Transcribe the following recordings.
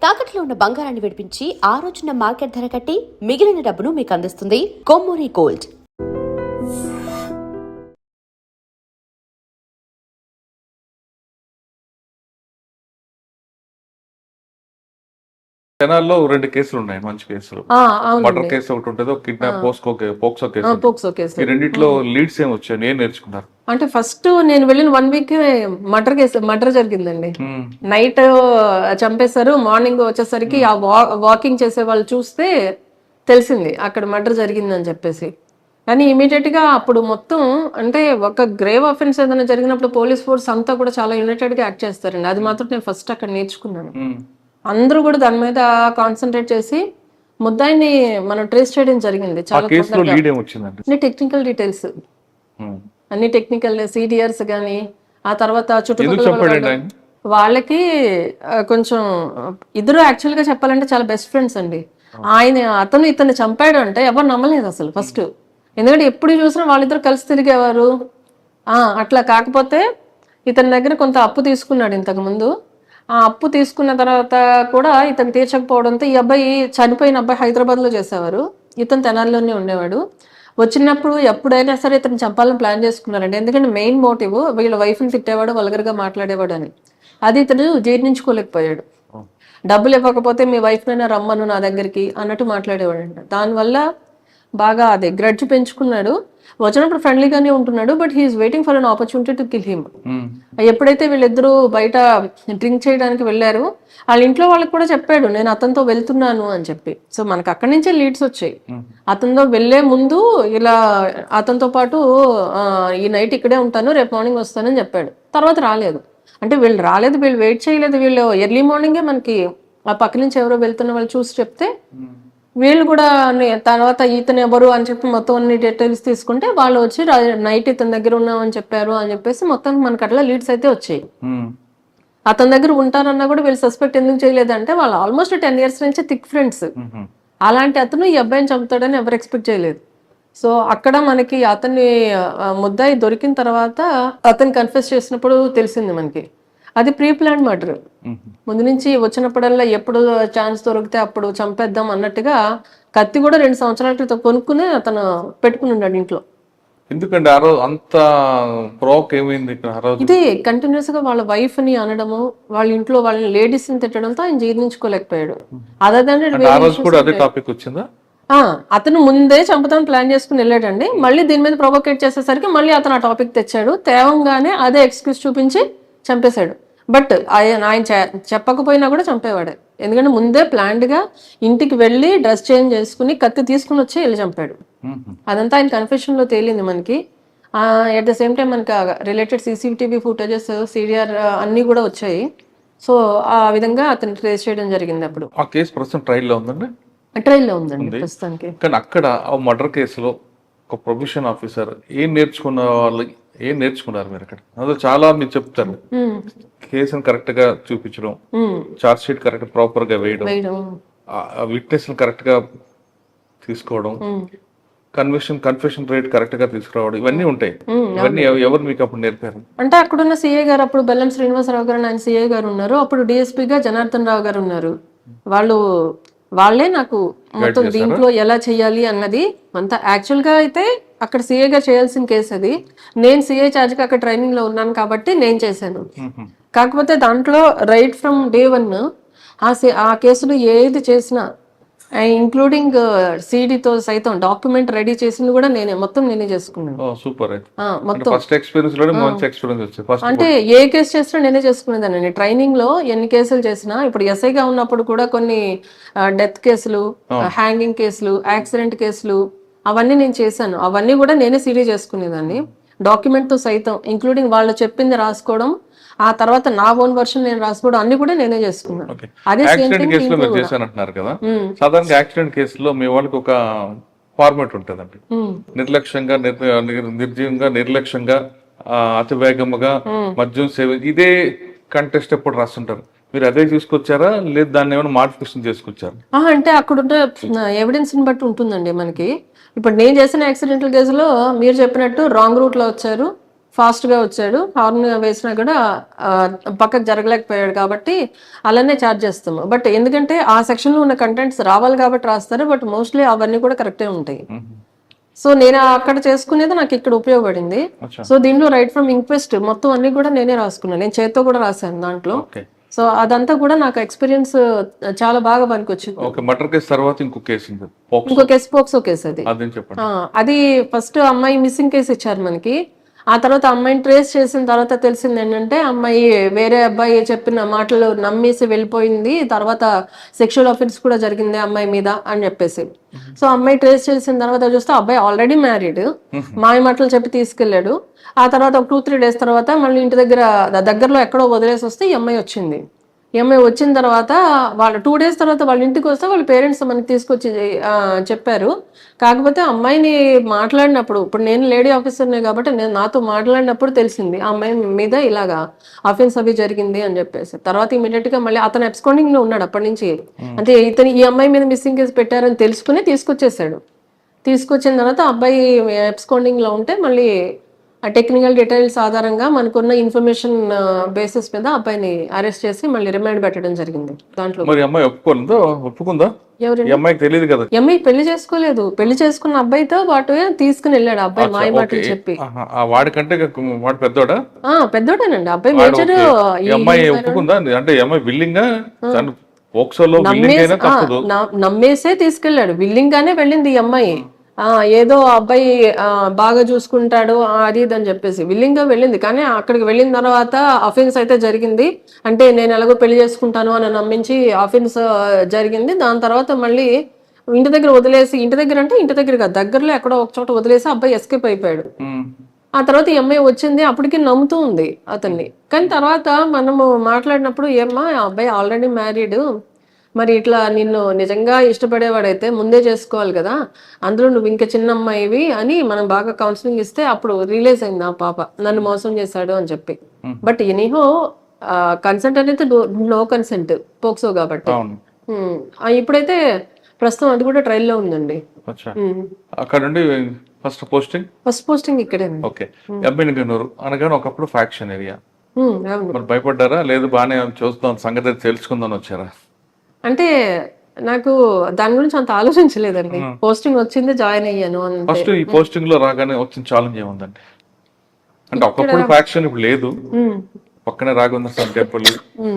తాకట్లో ఉన్న బంగారాన్ని విడిపించి ఆ రోజున మార్కెట్ ధర కట్టి మిగిలిన డబ్బును మీకు అందిస్తుంది కొమ్మూరి గోల్డ్. తెనాల్లో 2 కేసులు ఉన్నాయి, మంచి కేసులు. మర్డర్ కేసు ఒకటి ఉంటుంది, ఒక కిడ్నాప్ పోక్సో కేసు. ఈ రెండిట్లో లీడ్స్ ఏం వచ్చాయి, ఏం నేర్చుకున్నారు? అంటే ఫస్ట్ నేను వెళ్ళిన 1 వీక్ మర్డర్ జరిగిందండి. నైట్ చంపేశారు, మార్నింగ్ వచ్చేసరికి ఆ వాకింగ్ చేసే వాళ్ళు చూస్తే తెలిసింది అక్కడ మర్డర్ జరిగిందని చెప్పేసి. కానీ ఇమీడియట్ గా అప్పుడు మొత్తం అంటే ఒక గ్రేవ్ అఫెన్స్ ఏదైనా జరిగినప్పుడు పోలీస్ ఫోర్స్ అంతా కూడా చాలా యునైటెడ్ గా యాక్ట్ చేస్తారండి. అది మాత్రం నేను ఫస్ట్ అక్కడ నేర్చుకున్నాను. అందరూ కూడా దాని మీద కాన్సన్ట్రేట్ చేసి ముద్దాయిని మనం ట్రేస్ చేయడం జరిగింది. చాలా టెక్నికల్ డీటెయిల్స్, అన్ని టెక్నికల్ సిడిఆర్స్ గానీ, ఆ తర్వాత చుట్టుపక్కల వాళ్ళకి కొంచెం ఇద్దరు యాక్చువల్ గా చెప్పాలంటే చాలా బెస్ట్ ఫ్రెండ్స్ అండి. అతను ఇతన్ని చంపాడు అంటే ఎవరు నమ్మలేదు అసలు ఫస్ట్. ఎందుకంటే ఎప్పుడు చూసినా వాళ్ళిద్దరు కలిసి తిరిగేవారు. అట్లా కాకపోతే ఇతని దగ్గర కొంత అప్పు తీసుకున్నాడు ఇంతకు ముందు. ఆ అప్పు తీసుకున్న తర్వాత కూడా ఇతను తీర్చకపోవడంతో ఈ అబ్బాయి చనిపోయిన అబ్బాయి హైదరాబాద్ లో చేసేవారు, ఇతను తెనాలిలోనే ఉండేవాడు. వచ్చినప్పుడు ఎప్పుడైనా సరే ఇతను చంపాలని ప్లాన్ చేసుకున్నారండి. ఎందుకంటే మెయిన్ మోటివ్ వీళ్ళ వైఫ్ని తిట్టేవాడు, వల్గర్గా మాట్లాడేవాడు అని. అది ఇతను జీర్ణించుకోలేకపోయాడు. డబ్బులు ఇవ్వకపోతే మీ వైఫ్ నైనా రమ్మను నా దగ్గరికి అన్నట్టు మాట్లాడేవాడు అంట. దానివల్ల బాగా అదే గ్రడ్జ్ పెంచుకున్నాడు. వచ్చినప్పుడు ఫ్రెండ్లీగానే ఉంటున్నాడు, but he is waiting for an opportunity to kill him. ఎప్పుడైతే వీళ్ళిద్దరూ బయట డ్రింక్ చేయడానికి వెళ్ళారు, వాళ్ళ ఇంట్లో వాళ్ళకి కూడా చెప్పాడు నేను అతనితో వెళ్తున్నాను అని చెప్పి. సో మనకు అక్కడి నుంచే లీడ్స్ వచ్చాయి. అతనితో వెళ్లే ముందు ఇలా అతనితో పాటు ఈ నైట్ ఇక్కడే ఉంటాను, రేపు మార్నింగ్ వస్తానని చెప్పాడు. తర్వాత రాలేదు. అంటే వీళ్ళు రాలేదు, వీళ్ళు వెయిట్ చేయలేదు. వీళ్ళు ఎర్లీ మార్నింగే మనకి ఆ పక్క నుంచి ఎవరో వెళ్తున్న వాళ్ళు చూసి చెప్తే వీళ్ళు కూడా తర్వాత ఇతను ఎవరు అని చెప్పి మొత్తం అన్ని డీటెయిల్స్ తీసుకుంటే వాళ్ళు వచ్చి నైట్ ఇతని దగ్గర ఉన్నామని చెప్పారు అని చెప్పేసి మొత్తం మనకు అట్లా లీడ్స్ అయితే వచ్చాయి. అతని దగ్గర ఉంటారన్నా కూడా వీళ్ళు సస్పెక్ట్ ఎందుకు చేయలేదంటే వాళ్ళు ఆల్మోస్ట్ 10 years నుంచి థిక్ ఫ్రెండ్స్. అలాంటి అతను ఈ అబ్బాయిని చంపుతాడని ఎవరు ఎక్స్పెక్ట్ చేయలేదు. సో అక్కడ మనకి అతన్ని ముద్దాయి దొరికిన తర్వాత అతను కన్ఫెస్ చేసినప్పుడు తెలిసింది మనకి అది ప్రీ ప్లాన్ మర్డర్. ముందు నుంచి వచ్చినప్పుడల్లా ఎప్పుడు ఛాన్స్ దొరికితే అప్పుడు చంపేద్దాం అన్నట్టుగా కత్తి కూడా 2 సంవత్సరాల క్రితం కొనుక్కుని అతను పెట్టుకుని ఉన్నాడు ఇంట్లో. ఎందుకంటే ఆ రోజు అంత ప్రోక్ ఏమైంది? ఇది కంటిన్యూస్ గా వాళ్ళ వైఫ్ ని అనడము, వాళ్ళ ఇంట్లో వాళ్ళ లేడీస్ ని తిట్టడంతో ఆయన జీర్ణించుకోలేకపోయాడు. అతను ముందే చంపుతాను ప్లాన్ చేసుకుని వెళ్ళాడండి. మళ్ళీ దీని మీద ప్రొవోకేట్ చేసేసరికి మళ్ళీ అతను ఆ టాపిక్ తెచ్చాడు. తేవంగానే అదే ఎక్స్క్యూజ్ చూపించి చంపేశాడు. బట్ ఆయన చెప్పకపోయినా కూడా చంపేవాడే. ఎందుకంటే ముందే ప్లాన్డ్ గా ఇంటికి వెళ్ళి డ్రెస్ చేంజ్ చేసుకుని కత్తి తీసుకుని వచ్చి వెళ్ళి చంపాడు. అదంతా ఆయన కన్ఫెషన్ లో తేలింది మనకి. అట్ ద సేమ్ టైం మనకి రిలేటెడ్ CCTV ఫుటేజెస్, CDR అన్ని కూడా వచ్చాయి. సో ఆ విధంగా అతను ట్రేస్ చేయడం జరిగింది. అప్పుడు ఆ కేసు ప్రస్తుతం ట్రయల్లో ఉందండి. ట్రయల్లో ఉందండి ప్రస్తుతానికి. కానీ అక్కడ ఆ మర్డర్ కేసులో ఒక ప్రొఫెషన్ ఆఫీసర్ ఏం నేర్చుకున్నారు మీరు అక్కడ? అందులో చాలా మీరు చెప్తారు, కేసును కరెక్ట్ గా చూపించడం, చార్జ్ షీట్ కరెక్ట్ ప్రాపర్ గా వేయడం, విట్నెస్ కరెక్ట్ గా తీసుకోవడం, కన్ఫెషన్ రేట్ కరెక్ట్ గా తీసుకురావడం, ఇవన్నీ ఉంటాయి. ఇవన్నీ ఎవరు మీకు అప్పుడు నేర్పారు? అంటే అక్కడున్న CA గారు, అప్పుడు బెల్లం శ్రీనివాసరావు గారు ఆయన CA గారు ఉన్నారు. అప్పుడు DSP గా జనార్దన్ రావు గారు ఉన్నారు. వాళ్ళే నాకు మొత్తం దీంట్లో ఎలా చెయ్యాలి అన్నది అంతా. యాక్చువల్ గా అయితే అక్కడ CA గా చేయాల్సిన కేసు అది. నేను CA చార్జ్ గా అక్కడ ట్రైనింగ్ లో ఉన్నాను కాబట్టి నేను చేశాను. కాకపోతే దాంట్లో రైట్ ఫ్రమ్ డే 1 ఆ కేసులో ఏది చేసినా ఇంక్లూడింగ్ CD తో సైతం డాక్యుమెంట్ రెడీ చేసింది కూడా మొత్తం నేనే చేసుకున్నాను. అంటే ఏ కేసు చేసినా నేనే చేసుకునేదాన్ని. ట్రైనింగ్ లో ఎన్ని కేసులు చేసినా, ఇప్పుడు SIగా ఉన్నప్పుడు కూడా కొన్ని డెత్ కేసులు, హ్యాంగింగ్ కేసులు, యాక్సిడెంట్ కేసులు అవన్నీ నేను చేశాను. అవన్నీ కూడా నేనే CD చేసుకునేదాన్ని డాక్యుమెంట్ తో సైతం, ఇంక్లూడింగ్ వాళ్ళు చెప్పింది రాసుకోవడం, ఆ తర్వాత నా ఓన్ వర్షన్ నేను రాసుకోవడం అన్ని కూడా నేనే చేసుకున్నాను. అదే యాక్సిడెంట్ కేసులో మీరు చేశానంటున్నారు కదా, సాధారణంగా యాక్సిడెంట్ కేసులో మీ వాళ్ళకి ఒక ఫార్మాట్ ఉంటుందండి. నిర్లక్ష్యంగా, నిర్లక్ష్యంగా, అతి వేగముగా, మద్యం సేవ, ఇదే కంటెస్ట్ ఎప్పుడు రాస్తుంటారు. మీరు అదే తీసుకొచ్చారా, లేదు దాన్ని ఏమైనా మాడిఫికేషన్ చేసుకొచ్చారు? అంటే అక్కడున్న ఎవిడెన్స్ ని బట్టి ఉంటుందండి మనకి. ఇప్పుడు నేను చేసిన యాక్సిడెంటల్ కేసులో మీరు చెప్పినట్టు రాంగ్ రూట్ లో వచ్చారు, ఫాస్ట్ గా వచ్చాడు, హార్న్ వేసినా కూడా పక్కకు జరగలేకపోయాడు కాబట్టి అలానే ఛార్జ్ చేస్తాము. బట్ ఎందుకంటే ఆ సెక్షన్ లో ఉన్న కంటెంట్స్ రావాలి కాబట్టి రాస్తారు, బట్ మోస్ట్లీ అవన్నీ కూడా కరెక్టే ఉంటాయి. సో నేను అక్కడ చేసుకునేది నాకు ఇక్కడ ఉపయోగపడింది. సో దీంట్లో రైట్ ఫ్రమ్ ఇంక్వెస్ట్ మొత్తం అన్ని కూడా నేనే రాసుకున్నాను, నేను చేత్తో కూడా రాశాను దాంట్లో. సో అదంతా కూడా నాకు ఎక్స్పీరియన్స్ చాలా బాగా పనికొచ్చింది. మర్డర్ కేసు తర్వాత ఇంకో కేసు ఉంది, ఇంకో కేసు పోక్సో కేసు. చెప్పండి. అది ఫస్ట్ అమ్మాయి మిస్సింగ్ కేసు ఇచ్చారు మనకి. ఆ తర్వాత అమ్మాయిని ట్రేస్ చేసిన తర్వాత తెలిసింది ఏంటంటే అమ్మాయి వేరే అబ్బాయి చెప్పిన మాటలు నమ్మేసి వెళ్ళిపోయింది, తర్వాత సెక్షువల్ అఫెన్స్ కూడా జరిగింది అమ్మాయి మీద అని చెప్పేసి. సో అమ్మాయి ట్రేస్ చేసిన తర్వాత చూస్తే అబ్బాయి ఆల్రెడీ మ్యారీడ్, మాయ మాటలు చెప్పి తీసుకెళ్లాడు. ఆ తర్వాత ఒక 2-3 days తర్వాత మళ్ళీ ఇంటి దగ్గరలో ఎక్కడో వదిలేసి వస్తే ఈ అమ్మాయి వచ్చింది. ఈ అమ్మాయి వచ్చిన తర్వాత వాళ్ళు 2 days తర్వాత వాళ్ళ ఇంటికి వస్తే వాళ్ళ పేరెంట్స్ మనకి తీసుకొచ్చి చెప్పారు. కాకపోతే అమ్మాయిని మాట్లాడినప్పుడు, ఇప్పుడు నేను లేడీ ఆఫీసర్నే కాబట్టి నేను నాతో మాట్లాడినప్పుడు తెలిసింది ఆ అమ్మాయి మీద ఇలాగా అఫెన్స్ అవి జరిగింది అని చెప్పేసి. తర్వాత ఇమీడియట్ గా మళ్ళీ అతను అబ్స్కాండింగ్ లో ఉన్నాడు అప్పటి నుంచి. అంటే ఈ అమ్మాయి మీద మిస్సింగ్ కేసు పెట్టారని తెలుసుకుని తీసుకొచ్చేసాడు. తీసుకొచ్చిన తర్వాత అబ్బాయి అబ్స్కాండింగ్ లో ఉంటే మళ్ళీ ఆ టెక్నికల్ డీటెయిల్స్ ఆధారంగా మనకున్న ఇన్ఫర్మేషన్ బేసిస్ మీద అబ్బాయిని అరెస్ట్ చేసి మళ్ళీ రిమాండ్ పెట్టడం జరిగింది. దాంట్లో మరి అమ్మాయి ఒప్పుకుందా? ఎవరండి? అమ్మాయికి తెలియదు కదా. అమ్మాయి పెళ్లి చేసుకోలేదు, పెళ్లి చేసుకున్న అబ్బాయితో పాటు తీసుకుని వెళ్ళాడు అబ్బాయి మాయ మాటలు చెప్పి. వాడికంటే వాడు పెద్దోడా? పెద్దోడేనండి అబ్బాయి, మేజర్. అమ్మాయి ఒప్పుకుందా? అంటే అమ్మాయి విల్లింగ్ నమ్మేసే తీసుకెళ్లాడు, విల్లింగ్ గానే వెళ్ళింది ఈ అమ్మాయి. ఏదో అబ్బాయి బాగా చూసుకుంటాడు అది ఇది అని చెప్పేసి విల్లింగ్ గా వెళ్ళింది. కానీ అక్కడికి వెళ్ళిన తర్వాత అఫెన్స్ అయితే జరిగింది. అంటే నేను ఎలాగో పెళ్లి చేసుకుంటాను అని నమ్మించి అఫెన్స్ జరిగింది. దాని తర్వాత మళ్ళీ ఇంటి దగ్గర వదిలేసి, ఇంటి దగ్గర అంటే ఇంటి దగ్గర కాదు, దగ్గరలో ఎక్కడో ఒక చోట వదిలేసి అబ్బాయి ఎస్కేప్ అయిపోయాడు. ఆ తర్వాత ఈ అమ్మాయి వచ్చింది, అప్పటికి నమ్ముతూ ఉంది అతన్ని. కానీ తర్వాత మనము మాట్లాడినప్పుడు ఏమ్మా అబ్బాయి ఆల్రెడీ మ్యారీడ్, మరి ఇట్లా నిన్ను నిజంగా ఇష్టపడేవాడైతే ముందే చేసుకోవాలి కదా, అందులో నువ్వు ఇంకా చిన్న అమ్మాయివి అని మనం బాగా కౌన్సిలింగ్ ఇస్తే అప్పుడు రియలైజ్ అయింది ఆ పాప నన్ను మోసం చేశాడు అని చెప్పి. బట్ ఎనీహో కన్సెంట్ అనేది నో కన్సెంట్ పోక్సో కాబట్టి. ఇప్పుడైతే ప్రస్తుతం అది కూడా ట్రయల్ లో ఉందండి. అక్కడ నుండి ఫస్ట్ పోస్టింగ్ ఇక్కడే. అనగానే ఒకప్పుడు ఫ్యాక్షన్ ఏరియా, భయపడ్డారా? లేదు బాగానే చూస్తాం సంగతి తెలుసుకుందాం వచ్చారా? అంటే నాకు దాని గురించి అంత ఆలోచించలేదండి. పోస్టింగ్ వచ్చింది, జాయిన్ అయ్యాను. ఫస్ట్ ఈ పోస్టింగ్ లో రాగానే వచ్చిన ఛాలెంజ్ ఏముందండి? అంటే ఒకప్పుడు ఫ్యాక్షన్ ఇప్పుడు లేదు, పక్కనే రాఘవేంద్ర టెంపుల్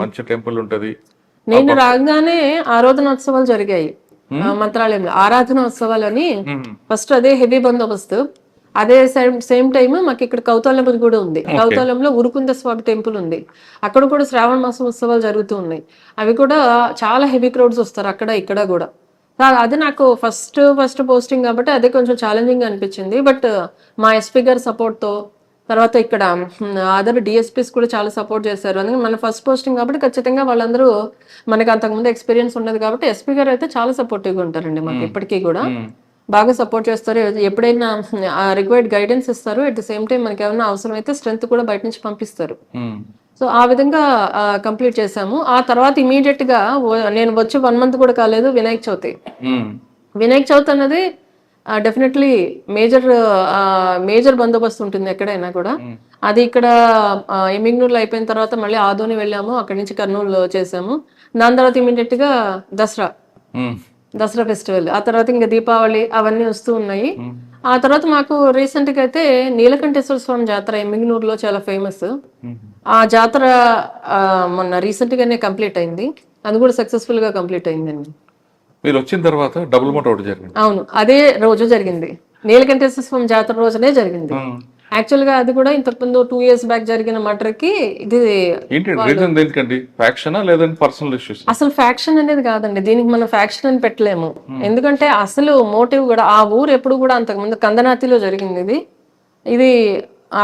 మంచి టెంపుల్ ఉంటది. నేను రాగానే ఆరాధనోత్సవాలు జరిగాయి మంత్రాలయంలో, ఆరాధనోత్సవాలు అని. ఫస్ట్ అదే హెవీ బందోబస్తు. అదే సేమ్ టైమ్ మాకు ఇక్కడ కౌతాలం కూడా ఉంది. కౌతాలంలో ఉరుకుంద స్వామి టెంపుల్ ఉంది, అక్కడ కూడా శ్రావణ మాసం ఉత్సవాలు జరుగుతూ ఉన్నాయి. అవి కూడా చాలా హెవీ క్రౌడ్స్ వస్తారు అక్కడ ఇక్కడ కూడా. అది నాకు ఫస్ట్ పోస్టింగ్ కాబట్టి అదే కొంచెం ఛాలెంజింగ్ అనిపించింది. బట్ మా ఎస్పీ గారి సపోర్ట్ తో, తర్వాత ఇక్కడ అదర్ డిఎస్పీస్ కూడా చాలా సపోర్ట్ చేశారు. అందుకని మన ఫస్ట్ పోస్టింగ్ కాబట్టి ఖచ్చితంగా వాళ్ళందరూ మనకి అంతకుముందు ఎక్స్పీరియన్స్ ఉన్నది కాబట్టి ఎస్పీ గారు అయితే చాలా సపోర్టివ్గా ఉంటారండి మాకు ఇప్పటికీ కూడా. బాగా సపోర్ట్ చేస్తారు, ఎప్పుడైనా రిక్వైర్డ్ గైడెన్స్ ఇస్తారు. అట్ ద సేమ్ టైం మనకి ఏమైనా అవసరం అయితే స్ట్రెంత్ కూడా బయట నుంచి పంపిస్తారు. సో ఆ విధంగా కంప్లీట్ చేసాము. ఆ తర్వాత ఇమీడియట్ గా నేను వచ్చి 1 month కూడా కాలేదు, వినాయక చవితి అన్నది డెఫినెట్లీ మేజర్ బందోబస్తు ఉంటుంది ఎక్కడైనా కూడా. అది ఇక్కడ ఎమ్మిగ్నూరులో అయిపోయిన తర్వాత మళ్ళీ ఆదోని వెళ్ళాము, అక్కడి నుంచి కర్నూలు చేసాము. దాని తర్వాత ఇమీడియట్ గా దసరా ఫెస్టివల్, ఆ తర్వాత ఇంకా దీపావళి అవన్నీ వస్తూ ఉన్నాయి. ఆ తర్వాత మాకు రీసెంట్ గా అయితే నీలకంఠేశ్వర స్వామి జాతర ఎమ్మిగ్నూరులో చాలా ఫేమస్. ఆ జాతర మొన్న రీసెంట్ గానే కంప్లీట్ అయింది, అది కూడా సక్సెస్ఫుల్ గా కంప్లీట్ అయిందండి. మీరు వచ్చిన తర్వాత డబుల్ మోటార్ ఒకటి జరిగింది. అవును, అదే రోజు జరిగింది, నీలకంఠేశ్వర స్వామి జాతర రోజునే జరిగింది. యాక్చువల్ గా అది కూడా ఇంతకు ముందు 2 years బ్యాక్ జరిగిన మర్డర్ కి ఇది అసలు ఫ్యాక్షన్ అనేది కాదండి. దీనికి మనం ఫ్యాక్షన్ అని పెట్టలేము, ఎందుకంటే అసలు మోటివ్ కూడా ఆ ఊరు ఎప్పుడు కూడా అంతకు ముందు కందనాతిలో జరిగింది. ఇది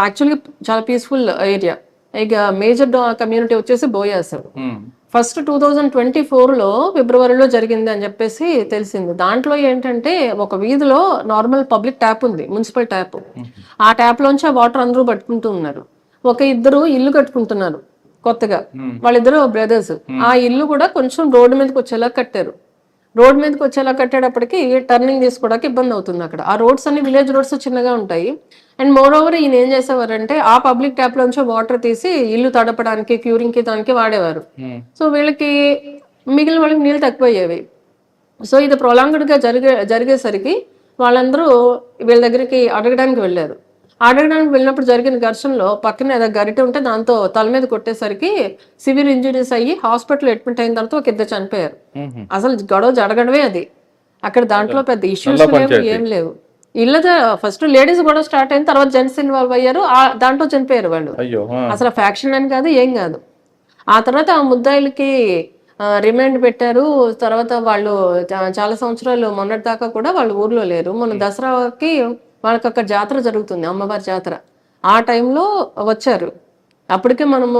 యాక్చువల్గా చాలా పీస్ఫుల్ ఏరియా. ఇక మేజర్ కమ్యూనిటీ వచ్చేసి బోయాస్. ఫస్ట్ 2024లో ఫిబ్రవరిలో జరిగింది అని చెప్పేసి తెలిసింది. దాంట్లో ఏంటంటే ఒక వీధిలో నార్మల్ పబ్లిక్ ట్యాప్ ఉంది, మున్సిపల్ ట్యాప్. ఆ ట్యాప్ లోంచి ఆ వాటర్ అందరూ పట్టుకుంటూ ఉన్నారు. ఇద్దరు ఇల్లు కట్టుకుంటున్నారు కొత్తగా, వాళ్ళిద్దరు బ్రదర్స్. ఆ ఇల్లు కూడా కొంచెం రోడ్డు మీదకి వచ్చేలా కట్టారు. రోడ్ మీదకి వచ్చేలా కట్టేటప్పటికి టర్నింగ్ తీసుకోవడానికి ఇబ్బంది అవుతుంది అక్కడ. ఆ రోడ్స్ అన్ని విలేజ్ రోడ్స్ చిన్నగా ఉంటాయి. అండ్ మోర్ ఓవర్ ఈయన ఏం చేసేవారంటే ఆ పబ్లిక్ ట్యాప్ లోంచి వాటర్ తీసి ఇల్లు తడపడానికి క్యూరింగ్ కి దానికి వాడేవారు. సో వీళ్ళకి మిగిలిన వాళ్ళకి నీళ్ళు తక్కువయ్యేవి. సో ఇది ప్రొలాంగ్డ్ గా జరిగేసరికి వాళ్ళందరూ వీళ్ళ దగ్గరికి అడగడానికి వెళ్ళారు. అడగడానికి వెళ్ళినప్పుడు జరిగిన ఘర్షణలో పక్కన ఏదో గరిటె ఉంటే దాంతో తల మీద కొట్టేసరికి సివియర్ ఇంజురీస్ అయ్యి హాస్పిటల్ అడ్మిట్ అయిన తర్వాత ఒక ఇద్దరు చనిపోయారు. అసలు గొడవ జరగడమే అది. అక్కడ దాంట్లో పెద్ద ఇష్యూస్ లేవు, ఏం లేవు. ఇళ్ళ ఫస్ట్ లేడీస్ గొడవ స్టార్ట్ అయిన తర్వాత జెంట్స్ ఇన్వాల్వ్ అయ్యారు, దాంట్లో చనిపోయారు వాళ్ళు. అసలు ఫ్యాక్షన్ అని కాదు, ఏం కాదు. ఆ తర్వాత ఆ ముద్దాయిలకి రిమాండ్ పెట్టారు. తర్వాత వాళ్ళు చాలా సంవత్సరాలు మొన్నటి దాకా కూడా వాళ్ళు ఊర్లో లేరు. మొన్న దసరాకి వాళ్ళకి అక్కడ జాతర జరుగుతుంది, అమ్మవారి జాతర. ఆ టైంలో వచ్చారు. అప్పటికే మనము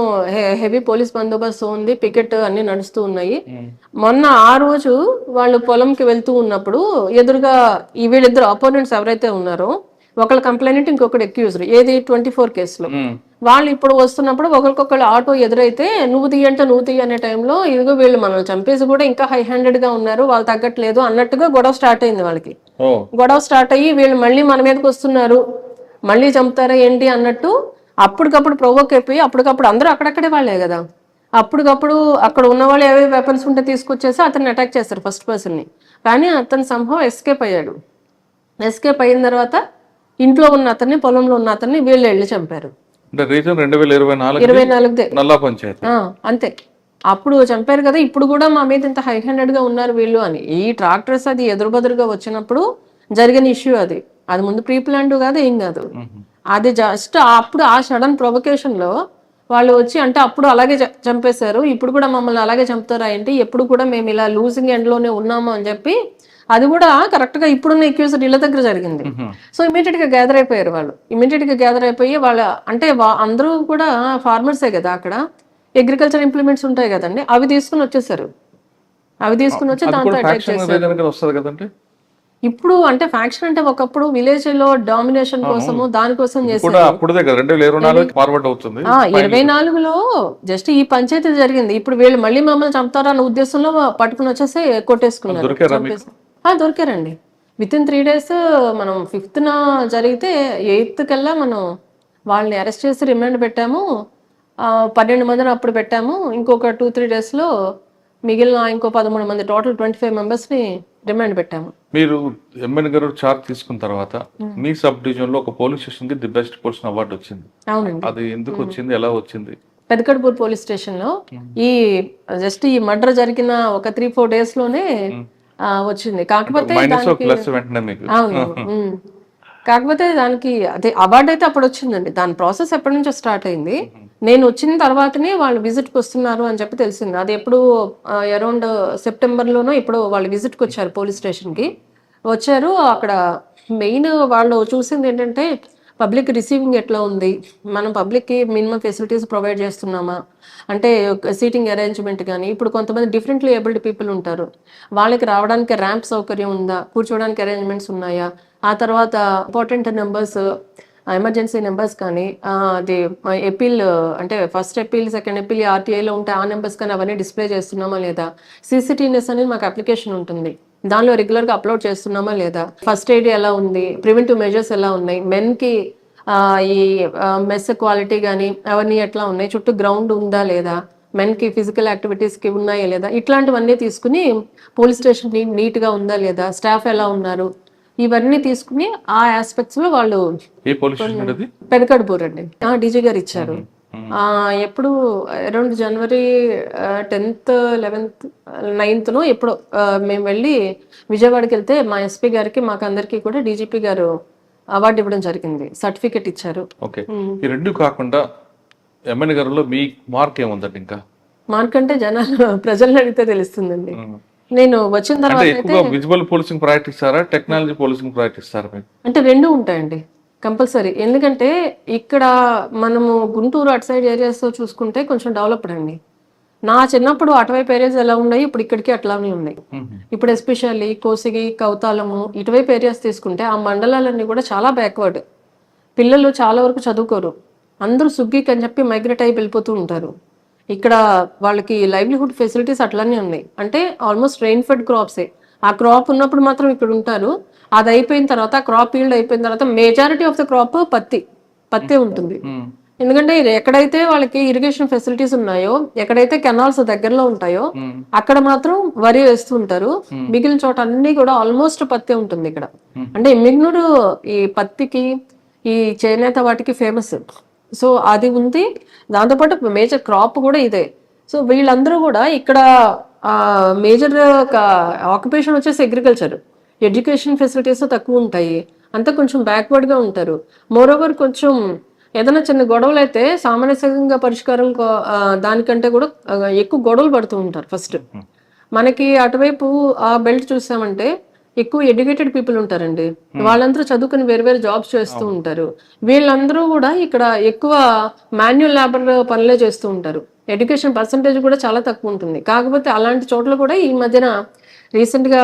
హెవీ పోలీస్ బందోబస్తు ఉంది, పికెట్ అన్ని నడుస్తూ ఉన్నాయి. మొన్న ఆ రోజు వాళ్ళు పొలంకి వెళ్తూ ఉన్నప్పుడు ఎదురుగా ఈ వీళ్ళిద్దరు అపోనెంట్స్ ఎవరైతే ఉన్నారో, ఒకళ్ళు కంప్లైంట్, ఇంకొకటి అక్యూజ్డ్, ఏది 24 కేసులో. వాళ్ళు ఇప్పుడు వస్తున్నప్పుడు ఒకరికొకళ్ళు ఆటో ఎదురైతే నువ్వు తీయ అనే టైంలో ఇదిగో వీళ్ళు మనల్ని చంపేసి కూడా ఇంకా హై హ్యాండెడ్ గా ఉన్నారు, వాళ్ళు తగ్గట్లేదు అన్నట్టుగా గొడవ స్టార్ట్ అయింది వాళ్ళకి. గొడవ స్టార్ట్ అయ్యి వీళ్ళు మళ్ళీ మన మీదకి వస్తున్నారు, మళ్ళీ చంపుతారా ఏంటి అన్నట్టు అప్పటికప్పుడు ప్రొవోక్ అయిపోయి అప్పటికప్పుడు అందరూ అక్కడక్కడే వాళ్ళే కదా, అప్పటికప్పుడు అక్కడ ఉన్న వాళ్ళు ఏవే వెపన్స్ ఉంటే తీసుకొచ్చేసి అతన్ని అటాక్ చేస్తారు ఫస్ట్ పర్సన్ ని. కానీ అతను సంభవం ఎస్కేప్ అయ్యాడు. ఎస్కేప్ అయిన తర్వాత ఇంట్లో ఉన్న అతన్ని, పొలంలో ఉన్న అతన్ని వీళ్ళు వెళ్ళి చంపారు. 2024 నల్లా పంచాయతీ అంతే. అప్పుడు చంపారు కదా, ఇప్పుడు కూడా మా మీద ఇంత హై హ్యాండెడ్ గా ఉన్నారు వీళ్ళు అని. ఈ ట్రాక్టర్స్ అది ఎదురుబదురుగా వచ్చినప్పుడు జరిగిన ఇష్యూ అది. అది ముందు ప్రీ ప్లాన్డ్ కాదు, ఏం కాదు. అది జస్ట్ అప్పుడు ఆ సడన్ ప్రొవకేషన్ లో వాళ్ళు వచ్చి అంటే అప్పుడు అలాగే చంపేశారు, ఇప్పుడు కూడా మమ్మల్ని అలాగే చంపుతారా ఏంటి, ఎప్పుడు కూడా మేము ఇలా లూజింగ్ ఎండ్ లోనే ఉన్నాము అని చెప్పి. అది కూడా కరెక్ట్ గా ఇప్పుడున్న ఎక్యూజ్డ్ ఇళ్ళ దగ్గర జరిగింది. సో ఇమీడియట్ గా గ్యాదర్ అయిపోయారు వాళ్ళు. ఇమీడియట్ గా గ్యాదర్ అయిపోయి వాళ్ళ అంటే అందరూ కూడా ఫార్మర్సే కదా, అక్కడ అగ్రికల్చర్ ఇంప్లిమెంట్స్ ఉంటాయి కదండి, అవి తీసుకుని వచ్చేసారు. అవి తీసుకుని వచ్చి దాంతో అటాక్ చేశారు. ఇప్పుడు అంటే ఫ్యాక్షన్ అంటే ఒకప్పుడు విలేజ్ లో డామినేషన్ కోసము దానికోసం చేశారు. 24లో జస్ట్ ఈ పంచాయతీ జరిగింది. ఇప్పుడు వీళ్ళు మళ్ళీ మమ్మల్ని చంపుతారా అన్న ఉద్దేశంలో పట్టుకుని వచ్చేసి కొట్టేసుకున్నారు. దొరికారండి. Within 3 days. మనం 5th జరిగితే 8th కల్లా మనం వాళ్ళని అరెస్ట్ చేసి రిమాండ్ పెట్టాము. 12 మందిని అప్పుడు పెట్టాము. ఇంకొక 2-3 days లో మిగిలిన ఇంకో 13 మంది, టోటల్ 25 members ని రిమాండ్ పెట్టాము. మీరు ఎమ్మెల్యే గారు చార్జ్ తీసుకున్న తర్వాత మీ సబ్ డివిజన్ లో ఒక పోలీస్ స్టేషన్ కి ది బెస్ట్ పోలీస్ అవార్డు వచ్చింది. అవునండి. అది ఎందుకు వచ్చింది, ఎలా వచ్చింది? పెదకడ్పూర్ పోలీస్ స్టేషన్ లో ఈ జస్ట్ ఈ మర్డర్ జరిగిన ఒక 3-4 days లోనే వచ్చింది. కాకపోతే కాకపోతే దానికి అదే అవార్డు అయితే అప్పుడు వచ్చిందండి. దాని ప్రాసెస్ ఎప్పటి నుంచో స్టార్ట్ అయింది. నేను వచ్చిన తర్వాతనే వాళ్ళు విజిట్కి వస్తున్నారు అని చెప్పి తెలిసింది. అది ఎప్పుడు అరౌండ్ సెప్టెంబర్లోనో ఇప్పుడు వాళ్ళు విజిట్కి వచ్చారు, పోలీస్ స్టేషన్కి వచ్చారు. అక్కడ మెయిన్ వాళ్ళు చూసింది ఏంటంటే పబ్లిక్ రిసీవింగ్ ఎట్లా ఉంది, మనం పబ్లిక్కి మినిమం ఫెసిలిటీస్ ప్రొవైడ్ చేస్తున్నామా, అంటే సీటింగ్ అరేంజ్మెంట్ కానీ. ఇప్పుడు కొంతమంది డిఫరెంట్లీ ఏబుల్డ్ పీపుల్ ఉంటారు, వాళ్ళకి రావడానికి ర్యాంప్ సౌకర్యం ఉందా, కూర్చోడానికి అరేంజ్మెంట్స్ ఉన్నాయా, ఆ తర్వాత ఇంపార్టెంట్ నెంబర్స్, ఎమర్జెన్సీ నెంబర్స్ కానీ, అది ఎపీల్ అంటే ఫస్ట్ ఎపీల్, సెకండ్ ఎపీల్ ఆర్టీఐలో ఉంటే ఆ నెంబర్స్ కానీ అవన్నీ డిస్ప్లే చేస్తున్నామా లేదా, CCTVNess అనేది మాకు అప్లికేషన్ ఉంటుంది, దానిలో రెగ్యులర్గా అప్లోడ్ చేస్తున్నామా లేదా, ఫస్ట్ ఎయిడ్ ఎలా ఉంది, ప్రివెంటివ్ మెజర్స్ ఎలా ఉన్నాయి, మెన్కి ఈ మెస్ క్వాలిటీ కానీ అవన్నీ ఎట్లా ఉన్నాయి, చుట్టూ గ్రౌండ్ ఉందా లేదా, మెన్కి ఫిజికల్ యాక్టివిటీస్కి ఉన్నాయా లేదా, ఇట్లాంటివన్నీ తీసుకుని పోలీస్ స్టేషన్ నీట్గా ఉందా లేదా, స్టాఫ్ ఎలా ఉన్నారు, ఇవన్నీ తీసుకుని ఆ ఆస్పెక్ట్స్ లో వాళ్ళు పెదకడ్పూర్ అండి డీజీ గారు ఇచ్చారు. ఎప్పుడు అరౌండ్ జనవరి 10th, 11th, 9th ఎప్పుడు మేము వెళ్ళి విజయవాడకి వెళ్తే మా ఎస్పీ గారికి మాకు అందరికి కూడా డీజీపీ గారు అవార్డు ఇవ్వడం జరిగింది, సర్టిఫికెట్ ఇచ్చారు. ఓకే, ఈ రెండు కాకుండా ఎమ్మెల్యే గారిలో మీ మార్క్ ఏముందండి? ఇంకా మార్క్ అంటే జనాలు ప్రజలను అడిగితే తెలుస్తుందండి. నేను వచ్చిన తర్వాత విజువల్ పోలీసింగ్ ప్రయత్నిస్తారా, టెక్నాలజీ పోలీసింగ్ ప్రయత్నిస్తారా? అంటే రెండు ఉంటాయండి కంపల్సరీ. ఎందుకంటే ఇక్కడ మనము గుంటూరు అటు సైడ్ ఏరియాస్ చూసుకుంటే కొంచెం డెవలప్డ్ అండి. నా చిన్నప్పుడు అటువైపు ఏరియాస్ ఎలా ఉన్నాయి, ఇప్పుడు ఇక్కడికి అట్లానే ఉన్నాయి. ఇప్పుడు ఎస్పెషల్లీ కోసిగి, కౌతాలము ఇటువైపు ఏరియాస్ తీసుకుంటే ఆ మండలాలన్నీ కూడా చాలా బ్యాక్వర్డ్. పిల్లలు చాలా వరకు చదువుకోరు, అందరూ సుగ్గికి అని చెప్పి మైగ్రేట్ అయి వెళ్ళిపోతూ ఉంటారు. ఇక్కడ వాళ్ళకి లైవ్లీహుడ్ ఫెసిలిటీస్ అట్లానే ఉన్నాయి. అంటే ఆల్మోస్ట్ రెయిన్ ఫెడ్ క్రాప్సే, ఆ క్రాప్ ఉన్నప్పుడు మాత్రం ఇక్కడ ఉంటారు. అది అయిపోయిన తర్వాత క్రాప్ ఈల్డ్ అయిపోయిన తర్వాత మెజారిటీ ఆఫ్ ద క్రాప్ పత్తి ఉంటుంది. ఎందుకంటే ఎక్కడైతే వాళ్ళకి ఇరిగేషన్ ఫెసిలిటీస్ ఉన్నాయో, ఎక్కడైతే కెనాల్స్ దగ్గరలో ఉంటాయో అక్కడ మాత్రం వరి వేస్తూ ఉంటారు. మిగిలిన చోట అన్ని కూడా ఆల్మోస్ట్ పత్తి ఉంటుంది ఇక్కడ. అంటే ఎమ్మిగ్నూరు ఈ పత్తికి, ఈ చేనేత వాటికి ఫేమస్. సో అది ఉంది. దాంతోపాటు మేజర్ క్రాప్ కూడా ఇదే. సో వీళ్ళందరూ కూడా ఇక్కడ మేజర్ ఆక్యుపేషన్ వచ్చేసి అగ్రికల్చర్. ఎడ్యుకేషన్ ఫెసిలిటీస్ తక్కువ ఉంటాయి, అంతా కొంచెం బ్యాక్వర్డ్ గా ఉంటారు. మోరోవర్ కొంచెం ఏదైనా చిన్న గొడవలు అయితే సామాన్యంగా పరిష్కారం దానికంటే కూడా ఎక్కువ గొడవలు పడుతూ ఉంటారు. ఫస్ట్ మనకి అటువైపు ఆ బెల్ట్ చూసామంటే ఎక్కువ ఎడ్యుకేటెడ్ పీపుల్ ఉంటారండి. వాళ్ళందరూ చదువుకుని వేరు వేరు జాబ్స్ చేస్తూ ఉంటారు. వీళ్ళందరూ కూడా ఇక్కడ ఎక్కువ మాన్యువల్ లేబర్ పనులే చేస్తూ ఉంటారు. ఎడ్యుకేషన్ పర్సంటేజ్ కూడా చాలా తక్కువ ఉంటుంది. కాకపోతే అలాంటి చోట్ల కూడా ఈ మధ్యన రీసెంట్ గా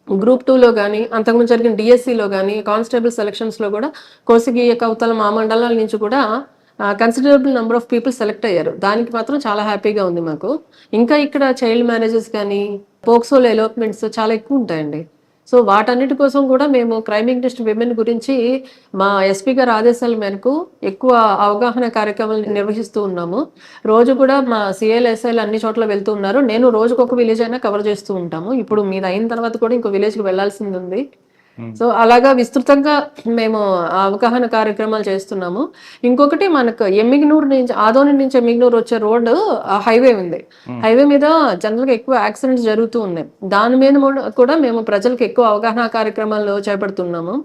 గ్రూప్ 2లో కానీ, అంతకుముందు జరిగిన డిఎస్సిలో కానీ, కానిస్టేబుల్ సెలక్షన్స్ లో కూడా కోసిగి, కౌతల, మా మండలాల నుంచి కూడా considerable number of people select అయ్యారు. దానికి మాత్రం చాలా హ్యాపీగా ఉంది మాకు. ఇంకా ఇక్కడ చైల్డ్ మ్యారేజెస్ కానీ, పోక్సోలో ఎలోప్మెంట్స్ చాలా ఎక్కువ ఉంటాయండి. సో వాటన్నిటి కోసం కూడా మేము క్రైమ్ అగెయిన్స్ట్ విమెన్ గురించి మా ఎస్పీ గారి ఆదేశాల మేరకు ఎక్కువ అవగాహన కార్యక్రమాలు నిర్వహిస్తూ ఉన్నాము. రోజు కూడా మా సిఐలు, ఎస్ఐలు అన్ని చోట్ల వెళ్తూ ఉన్నారు. నేను రోజుకు ఒక విలేజ్ అయినా కవర్ చేస్తూ ఉంటాము. ఇప్పుడు మీది అయిన తర్వాత కూడా ఇంకో విలేజ్కి వెళ్లాల్సింది ఉంది. సో అలాగా విస్తృతంగా మేము అవగాహన కార్యక్రమాలు చేస్తున్నాము. ఇంకొకటి మనకు ఎమ్మిగ్నూరు నుంచి, ఆదోని నుంచి ఎమ్మిగ్నూరు వచ్చే రోడ్డు హైవే ఉంది. హైవే మీద జనరల్ గా ఎక్కువ యాక్సిడెంట్స్ జరుగుతూ ఉన్నాయి. దాని మీద కూడా మేము ప్రజలకు ఎక్కువ అవగాహన కార్యక్రమాలు చేపడుతున్నాము.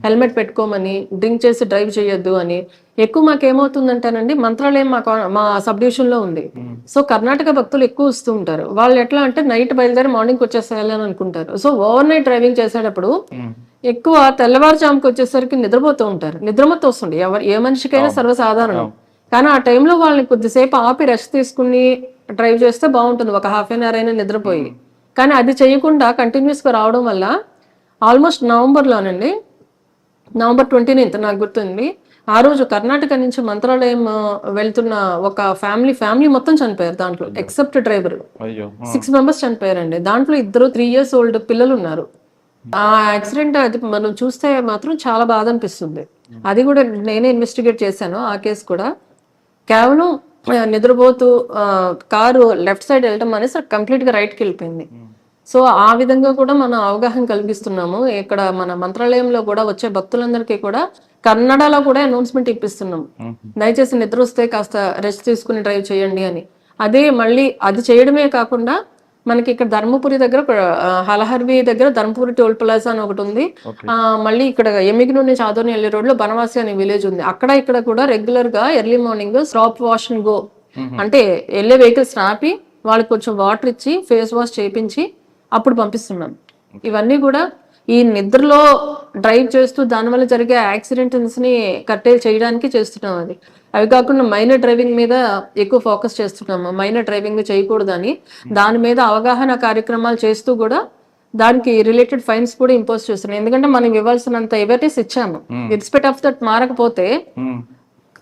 హెల్మెట్ పెట్టుకోమని, డ్రింక్ చేసి డ్రైవ్ చేయొద్దు అని. ఎక్కువ మాకేమవుతుందంటేనండి, మంత్రాలయం మా సబ్ డివిజన్ లో ఉంది. సో కర్ణాటక భక్తులు ఎక్కువ వస్తూ ఉంటారు. వాళ్ళు ఎట్లా అంటే నైట్ బయలుదేరి మార్నింగ్ వచ్చేసేయాలి అని అనుకుంటారు. సో ఓవర్ నైట్ డ్రైవింగ్ చేసేటప్పుడు ఎక్కువ తెల్లవారుజాముకి వచ్చేసరికి నిద్రపోతూ ఉంటారు. నిద్రమత్తు వస్తుంది ఏ మనిషికైనా సర్వసాధారణం. కానీ ఆ టైంలో వాళ్ళని కొద్దిసేపు ఆపి రెస్ట్ తీసుకుని డ్రైవ్ చేస్తే బాగుంటుంది, ఒక హాఫ్ అన్ అవర్ అయినా నిద్రపోయి. కానీ అది చేయకుండా కంటిన్యూస్ గా రావడం వల్ల ఆల్మోస్ట్ నవంబర్లోనండి, నవంబర్ 29 నాకు గుర్తుంది, ఆ రోజు కర్ణాటక నుంచి మంత్రాలయం వెళ్తున్న ఒక ఫ్యామిలీ మొత్తం చనిపోయారు. దాంట్లో ఎక్సెప్ట్ డ్రైవర్ 6 మెంబర్స్ చనిపోయారండి. దాంట్లో 3 years ఓల్డ్ పిల్లలు ఉన్నారు. ఆ యాక్సిడెంట్ అది మనం చూస్తే మాత్రం చాలా బాధ అనిపిస్తుంది. అది కూడా నేనే ఇన్వెస్టిగేట్ చేశాను ఆ కేసు కూడా. కేవలం నిద్రపోతూ కారు లెఫ్ట్ సైడ్ వెళ్ళటం అనేసి కంప్లీట్ గా రైట్కి వెళ్ళిపోయింది. సో ఆ విధంగా కూడా మనం అవగాహన కలిగిస్తున్నాము. ఇక్కడ మన మంత్రాలయంలో కూడా వచ్చే భక్తులందరికీ కూడా కన్నడలో కూడా అనౌన్స్మెంట్ ఇప్పిస్తున్నాం. దయచేసి నిద్ర వస్తే కాస్త రెస్ట్ తీసుకుని డ్రైవ్ చేయండి అని. అదే మళ్ళీ అది చేయడమే కాకుండా మనకి ఇక్కడ ధర్మపురి దగ్గర, హలహర్వి దగ్గర ధర్మపురి టోల్ ప్లాజా అని ఒకటి ఉంది. మళ్ళీ ఇక్కడ ఎమ్మిగ్నూరు నుంచి ఆదోని వెళ్ళే రోడ్ లో బనవాసి అనే విలేజ్ ఉంది. అక్కడ ఇక్కడ కూడా రెగ్యులర్ గా early morning stop wash and go, అంటే వెళ్ళే వెహికల్స్ ఆపి వాళ్ళకి కొంచెం వాటర్ ఇచ్చి ఫేస్ వాష్ చేయించి అప్పుడు పంపిస్తున్నాం. ఇవన్నీ కూడా ఈ నిద్రలో డ్రైవ్ చేస్తూ దానివల్ల జరిగే యాక్సిడెంట్స్ ని కట్టేలు చేయడానికి చేస్తున్నాం. అవి కాకుండా మైనర్ డ్రైవింగ్ మీద ఎక్కువ ఫోకస్ చేస్తున్నాము. మైనర్ డ్రైవింగ్ చేయకూడదని దాని మీద అవగాహన కార్యక్రమాలు చేస్తూ కూడా దానికి రిలేటెడ్ ఫైన్స్ కూడా ఇంపోజ్ చేస్తున్నాం. ఎందుకంటే మనం ఇవ్వాల్సినంత అవేర్నెస్ ఇచ్చాము. ఇన్స్పెక్ట్ ఆఫ్ దట్ మారకపోతే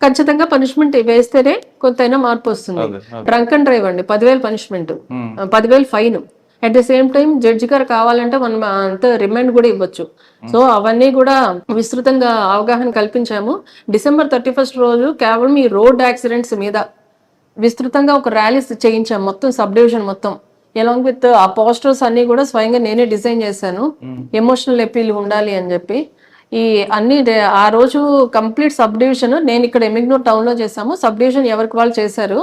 ఖచ్చితంగా పనిష్మెంట్ వేస్తేనే కొంతైనా మార్పు వస్తుంది. డ్రంక్ అండ్ డ్రైవ్ అండి 10,000 punishment, 10,000 fine. At the same time judge గారు కావాలంటే మనం అంత రిమైండ్ కూడా ఇవ్వచ్చు. సో అవన్నీ కూడా విస్తృతంగా అవగాహన కల్పించాము. December 31 రోజు కేవలం ఈ రోడ్ యాక్సిడెంట్స్ మీద విస్తృతంగా ఒక ర్యాలీస్ చేయించాము మొత్తం సబ్ డివిజన్ మొత్తం. ఎలాంగ్ విత్ ఆ పోస్టర్స్ అన్ని కూడా స్వయంగా నేనే డిజైన్ చేశాను. ఎమోషనల్ అపీల్ ఉండాలి అని చెప్పి ఈ అన్ని ఆ రోజు కంప్లీట్ సబ్ డివిజన్, నేను ఇక్కడ ఎమ్మిగ్నూరు టౌన్ లో చేశాము, సబ్ డివిజన్ ఎవరికి వాళ్ళు చేశారు.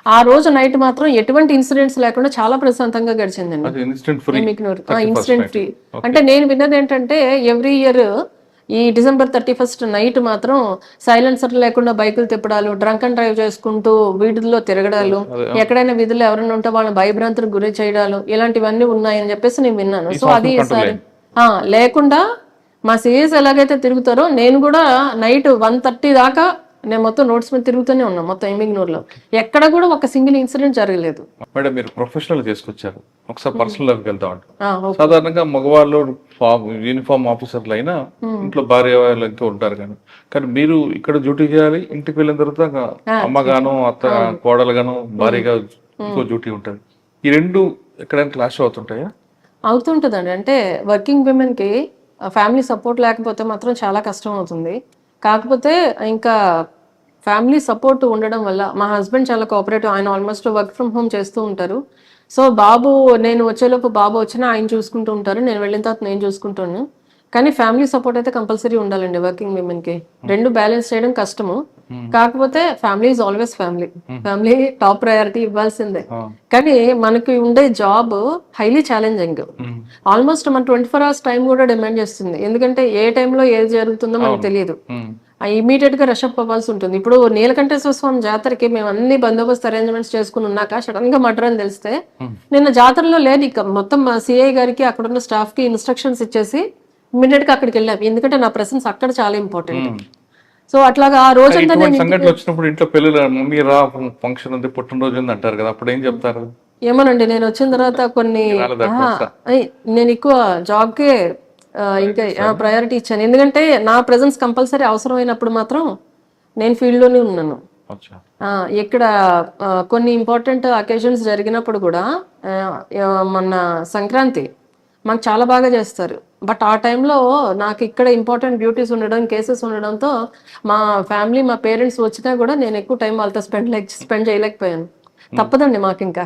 ఆ రోజు నైట్ మాత్రం ఎటువంటి ఇన్సిడెంట్స్ లేకుండా చాలా ప్రశాంతంగా గడిచిందండి ఇన్సిడెంట్ ఫ్రీ. అంటే నేను విన్నది ఏంటంటే ఎవ్రీ ఇయర్ ఈ December 31 నైట్ మాత్రం సైలెన్సర్ లేకుండా బైకులు తిప్పడాలు, డ్రంక్ అండ్ డ్రైవ్ చేసుకుంటూ వీధుల్లో తిరగడాలు, ఎక్కడైనా వీధుల్లో ఎవరైనా ఉంటే వాళ్ళని భయభ్రాంతులకు గురి చేయడాలు, ఇలాంటివన్నీ ఉన్నాయని చెప్పేసి నేను విన్నాను. సో అది ఈసారి లేకుండా మా సిఎస్ ఎలాగైతే తిరుగుతారో నేను కూడా నైట్ 1:30 దాకా నేను మొత్తం రోడ్స్ మీద తిరుగుతూనే ఉన్నాం మొత్తం ఎమ్మిగ్నూరులో. ఎక్కడ కూడా ఒక సింగిల్ ఇన్సిడెంట్ జరగలేదు. మేడం మీరు ప్రొఫెషనల్ చేసుకొచ్చారు, ఒకసారి పర్సనల్ లెవెల్కి వెళ్తాం. సాధారణంగా మగవాళ్ళు యూనిఫామ్ ఆఫీసర్లు అయినా ఇంట్లో భార్య వాళ్ళు ఇంకా ఉంటారు కానీ మీరు ఇక్కడ డ్యూటీ చేయాలి, ఇంటికి వెళ్ళిన తర్వాత అమ్మగాను అత్త కోడలుగాను భార్యగా ఇంకో డ్యూటీ ఉంటుంది. ఈ రెండు ఎక్కడైనా క్లాష్ అవుతుంటాయా? అవుతుంటదండి. అంటే వర్కింగ్ విమెన్ కి ఫ్యామిలీ సపోర్ట్ లేకపోతే మాత్రం చాలా కష్టం అవుతుంది. కాకపోతే ఇంకా ఫ్యామిలీ సపోర్ట్ ఉండడం వల్ల మా హస్బెండ్ చాలా కోఆపరేటివ్, ఆయన ఆల్మోస్ట్ వర్క్ ఫ్రమ్ హోమ్ చేస్తూ ఉంటారు. సో నేను వచ్చేలోపు బాబు వచ్చినా ఆయన చూసుకుంటూ ఉంటారు, నేను వెళ్ళిన తర్వాత నేను చూసుకుంటాను. కానీ ఫ్యామిలీ సపోర్ట్ అయితే కంపల్సరీ ఉండాలండి వర్కింగ్ విమెన్ కి. రెండు బ్యాలెన్స్ చేయడం కష్టము, కాకపోతే family is always family. Family top priority ఇవ్వాల్సిందే. కానీ మనకి ఉండే జాబ్ హైలీ ఛాలెంజింగ్. ఆల్మోస్ట్ మన 24 hours టైం కూడా డిమాండ్ చేస్తుంది. ఎందుకంటే ఏ టైంలో ఏది జరుగుతుందో మనకు తెలియదు. ఇమీడియట్ గా రష్ అప్ అవ్వాల్సి ఉంటుంది. ఇప్పుడు నీలకంఠేశ్వర స్వామి జాతరకి మేము అన్ని బందోబస్తు అరేంజ్మెంట్స్ చేసుకుని ఉన్నాక సడన్ గా మర్డర్ అని తెలిస్తే నిన్న జాతరలో లేదు, ఇక మొత్తం సిఐ గారికి అక్కడ ఉన్న స్టాఫ్ కి ఇన్స్ట్రక్షన్స్ ఇచ్చేసి ఇమీడియట్ గా అక్కడికి వెళ్ళాం. ఎందుకంటే నా ప్రెసెన్స్ అక్కడ చాలా ఇంపార్టెంట్. సో అట్లాగా ఆ రోజంతా సంఘటన వచ్చినప్పుడు ఇంట్లో పెళ్ళి మమ్మీ రా ఫంక్షన్ ఉంది పుట్టినరోజు ఉంది అంటారు కదా, అప్పుడు ఏం చెప్తారు? ఏమోనండి, నేను వచ్చిన తర్వాత కొన్ని నేను ఎక్కువ జాబ్ కే ఇంకా ప్రయారిటీ ఇచ్చాను. ఎందుకంటే నా ప్రెసెన్స్ కంపల్సరీ అవసరమైనప్పుడు మాత్రం నేను ఫీల్డ్ లోనే ఉన్నాను. ఇక్కడ కొన్ని ఇంపార్టెంట్ అకేషన్స్ జరిగినప్పుడు కూడా మొన్న సంక్రాంతి మాకు చాలా బాగా చేస్తారు. బట్ ఆ టైంలో నాకు ఇక్కడ ఇంపార్టెంట్ డ్యూటీస్ ఉండడం, కేసెస్ ఉండడంతో మా ఫ్యామిలీ మా పేరెంట్స్ వచ్చినా కూడా నేను ఎక్కువ టైం వాళ్ళతో స్పెండ్ చేయలేకపోయాను. తప్పదండి మాకు ఇంకా.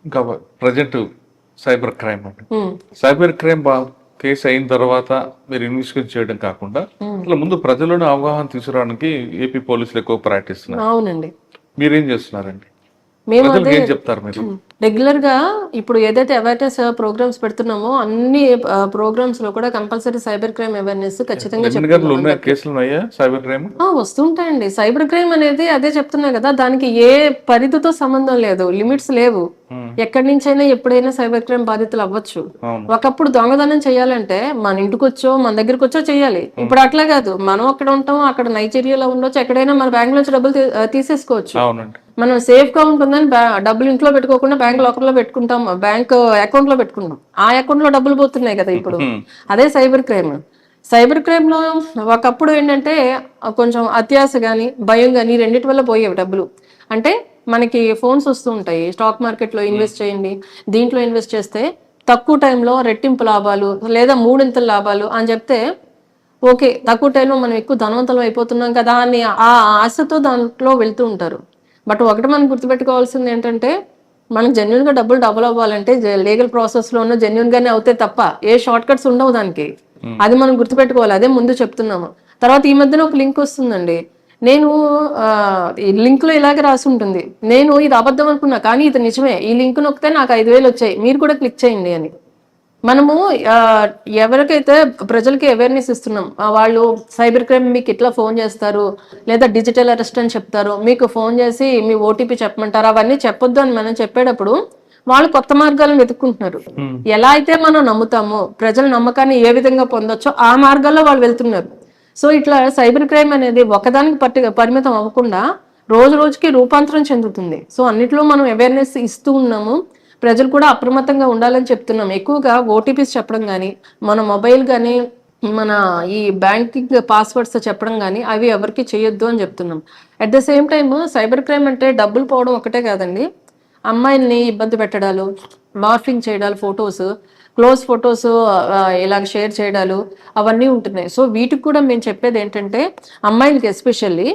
ఇంకా ప్రజెంట్ సైబర్ క్రైమ్ అంటే సైబర్ క్రైమ్ కేసు అయిన తర్వాత మీరు ఇన్వెస్టిగేట్ చేయడం కాకుండా అసలు ముందు ప్రజలను అవగాహన తీసుకురావడానికి ఏపీ పోలీసులు ఎక్కువ ప్రయత్నిస్తున్నారు. అవునండి. మీరేం చేస్తున్నారండి? మేము ఏం చెప్తారు మీరు? రెగ్యులర్ గా ఇప్పుడు ఏదైతే అవేర్నెస్ ప్రోగ్రామ్స్ పెడుతున్నామో అన్ని ప్రోగ్రామ్స్ లో కూడా కంపల్సరీ సైబర్ క్రైమ్ అవేర్నెస్ ఖచ్చితంగా సైబర్ క్రైమ్ వస్తుంటాయండి. సైబర్ క్రైమ్ అనేది అదే చెప్తున్నా కదా, దానికి ఏ పరిధితో సంబంధం లేదు, లిమిట్స్ లేవు. ఎక్కడి నుంచైనా ఎప్పుడైనా సైబర్ క్రైమ్ బాధితులు అవ్వచ్చు. ఒకప్పుడు దొంగదనం చేయాలంటే మన ఇంటికి వచ్చో మన దగ్గరకు వచ్చో చేయాలి. ఇప్పుడు అట్లా కాదు, మనం అక్కడ ఉంటాం, అక్కడ నైజీరియాలో ఉండొచ్చు, ఎక్కడైనా మన బ్యాంక్ నుంచి డబ్బులు తీసేసుకోవచ్చు. మనం సేఫ్ గా ఉంటుందని డబ్బులు ఇంట్లో పెట్టుకోకుండా బ్యాంక్ లాకర్ లో పెట్టుకుంటాం, బ్యాంక్ అకౌంట్ లో పెట్టుకుంటాం. ఆ అకౌంట్ లో డబ్బులు పోతున్నాయి కదా ఇప్పుడు. అదే సైబర్ క్రైమ్. సైబర్ క్రైమ్ లో ఒకప్పుడు ఏంటంటే కొంచెం అత్యాశ గాని భయం గాని రెండింటి వల్ల పోయేవి డబ్బులు. అంటే మనకి ఫోన్స్ వస్తూ ఉంటాయి, స్టాక్ మార్కెట్ లో ఇన్వెస్ట్ చేయండి, దీంట్లో ఇన్వెస్ట్ చేస్తే తక్కువ టైంలో రెట్టింపు లాభాలు లేదా 3 లాభాలు అని చెప్తే ఓకే, తక్కువ టైంలో మనం ఎక్కువ ధనవంతులం అయిపోతున్నాం కదా అని ఆ ఆశతో దాంట్లో వెళ్తూ ఉంటారు. బట్ ఒకటి మనం గుర్తుపెట్టుకోవాల్సింది ఏంటంటే మనకు జెన్యున్ గా డబుల్ అవ్వాలంటే లీగల్ ప్రాసెస్ లో ఉన్న జెన్యున్ గానే అవుతాయి తప్ప ఏ షార్ట్ కట్స్ ఉండవు దానికి. అది మనం గుర్తుపెట్టుకోవాలి. అదే ముందు చెప్తున్నాము. తర్వాత ఈ మధ్యన ఒక లింక్ వస్తుందండి, నేను ఈ లింక్ లో ఇలాగే రాసి ఉంటుంది, నేను ఇది అబద్ధం అనుకున్నా కానీ ఇది నిజమే, ఈ లింక్ నొక్కితే నాకు 5,000 వచ్చాయి, మీరు కూడా క్లిక్ చేయండి అని. మనము ఎవరికైతే ప్రజలకి అవేర్నెస్ ఇస్తున్నాం, వాళ్ళు సైబర్ క్రైమ్ మీకు ఇట్లా ఫోన్ చేస్తారు లేదా డిజిటల్ అరెస్ట్ అని చెప్తారు, మీకు ఫోన్ చేసి మీ ఓటీపీ చెప్పమంటారు, అవన్నీ చెప్పొద్దు అని మనం చెప్పేటప్పుడు వాళ్ళు కొత్త మార్గాలను వెతుక్కుంటున్నారు. ఎలా అయితే మనం నమ్ముతామో ప్రజల నమ్మకాన్ని ఏ విధంగా పొందొచ్చో ఆ మార్గాల్లో వాళ్ళు వెళ్తున్నారు. సో ఇట్లా సైబర్ క్రైమ్ అనేది ఒకదానికి పరిమితం అవ్వకుండా రోజు రోజుకి రూపాంతరం చెందుతుంది. సో అన్నిట్లో మనం అవేర్నెస్ ఇస్తూ ఉన్నాము, ప్రజలు కూడా అప్రమత్తంగా ఉండాలని చెప్తున్నాం. ఎక్కువగా ఓటీపీస్ చెప్పడం కానీ, మన మొబైల్ కానీ, మన ఈ బ్యాంకింగ్ పాస్వర్డ్స్ చెప్పడం కానీ అవి ఎవరికి చేయొద్దు అని చెప్తున్నాం. At the same time cyber crime అంటే డబ్బులు పోవడం ఒకటే కాదండి, అమ్మాయిల్ని ఇబ్బంది పెట్టడాలు, మార్ఫింగ్ చేయడాలు, ఫొటోస్, క్లోజ్ ఫొటోస్ ఇలాగ షేర్ చేయడాలు అవన్నీ ఉంటున్నాయి. సో వీటికి కూడా మేము చెప్పేది ఏంటంటే అమ్మాయిలకి ఎస్పెషల్లీ